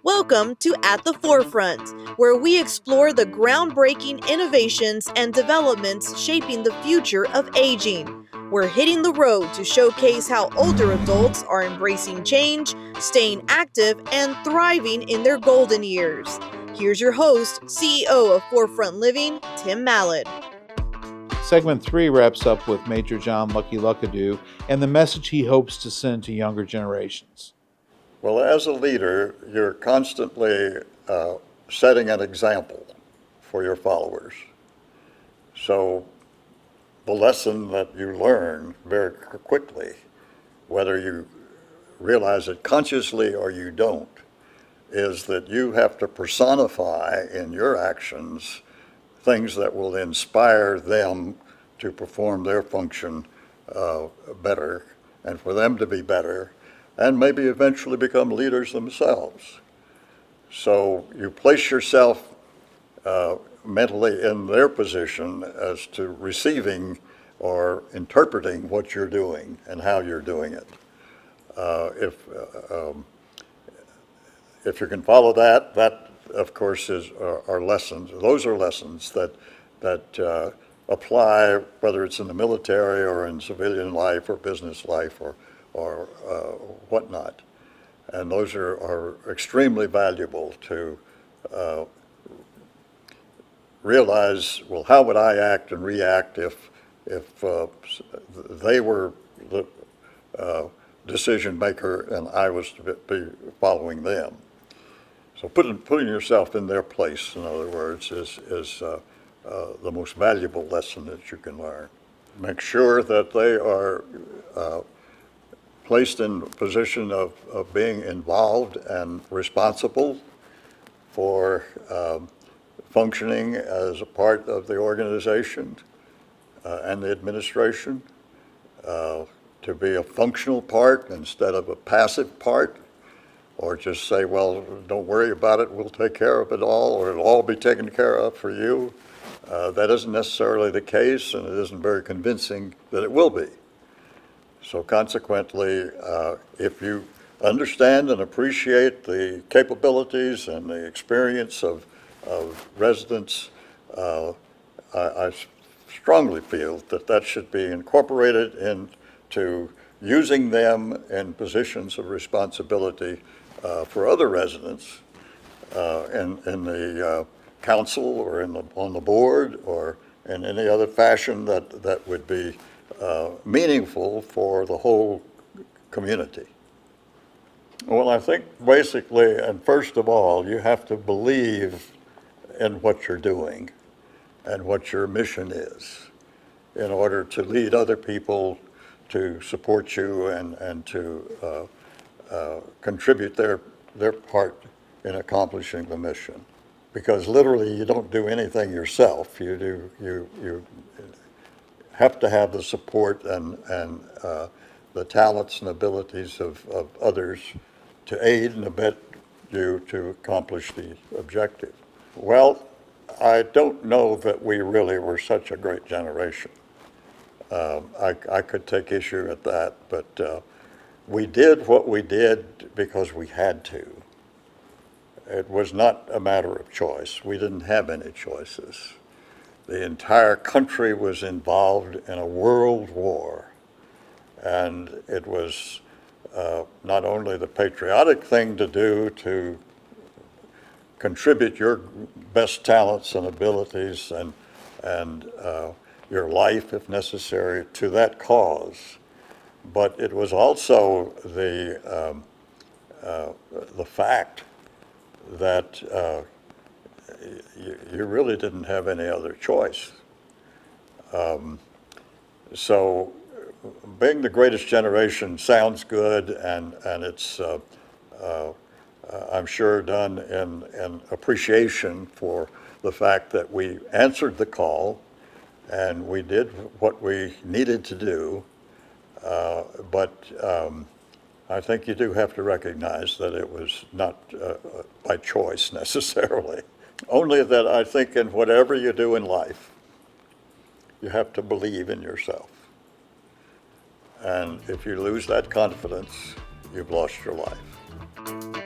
Welcome to At the Forefront, where we explore the groundbreaking innovations and developments shaping the future of aging. We're hitting the road to showcase how older adults are embracing change, staying active, and thriving in their golden years. Here's your host, CEO of Forefront Living, Tim Mallett. Segment 3 wraps up with Major John Luckadoo and the message he hopes to send to younger generations. Well, as a leader, you're constantly setting an example for your followers. So the lesson that you learn very quickly, whether you realize it consciously or you don't, is that you have to personify in your actions things that will inspire them to perform their function better and for them to be better and maybe eventually become leaders themselves. So you place yourself mentally in their position as to receiving or interpreting what you're doing and how you're doing it. If you can follow that, that of course are lessons. Those are lessons that apply whether it's in the military or in civilian life or business life or whatnot. And those are extremely valuable to realize, well, how would I act and react if they were the decision maker and I was to be following them. So putting yourself in their place, in other words, is the most valuable lesson that you can learn. Make sure that they are placed in a position of being involved and responsible for functioning as a part of the organization and the administration, to be a functional part instead of a passive part, or just say, well, don't worry about it, we'll take care of it all, or it'll all be taken care of for you. That isn't necessarily the case, and it isn't very convincing that it will be. So consequently, if you understand and appreciate the capabilities and the experience of residents, I strongly feel that should be incorporated into using them in positions of responsibility for other residents in the council or on the board or in any other fashion that would be meaningful for the whole community. Well, I think basically, and first of all, you have to believe in what you're doing and what your mission is in order to lead other people to support you and to contribute their part in accomplishing the mission. Because literally you don't do anything yourself. You have to have the support and the talents and abilities of others to aid and abet you to accomplish the objective. Well, I don't know that we really were such a great generation. I could take issue at that, but we did what we did because we had to. It was not a matter of choice. We didn't have any choices. The entire country was involved in a world war, and it was not only the patriotic thing to do to contribute your best talents and abilities and your life, if necessary, to that cause, but it was also the fact that you really didn't have any other choice. So being the greatest generation sounds good, and it's I'm sure done in appreciation for the fact that we answered the call and we did what we needed to do, but I think you do have to recognize that it was not by choice necessarily. Only that I think in whatever you do in life, you have to believe in yourself. And if you lose that confidence, you've lost your life.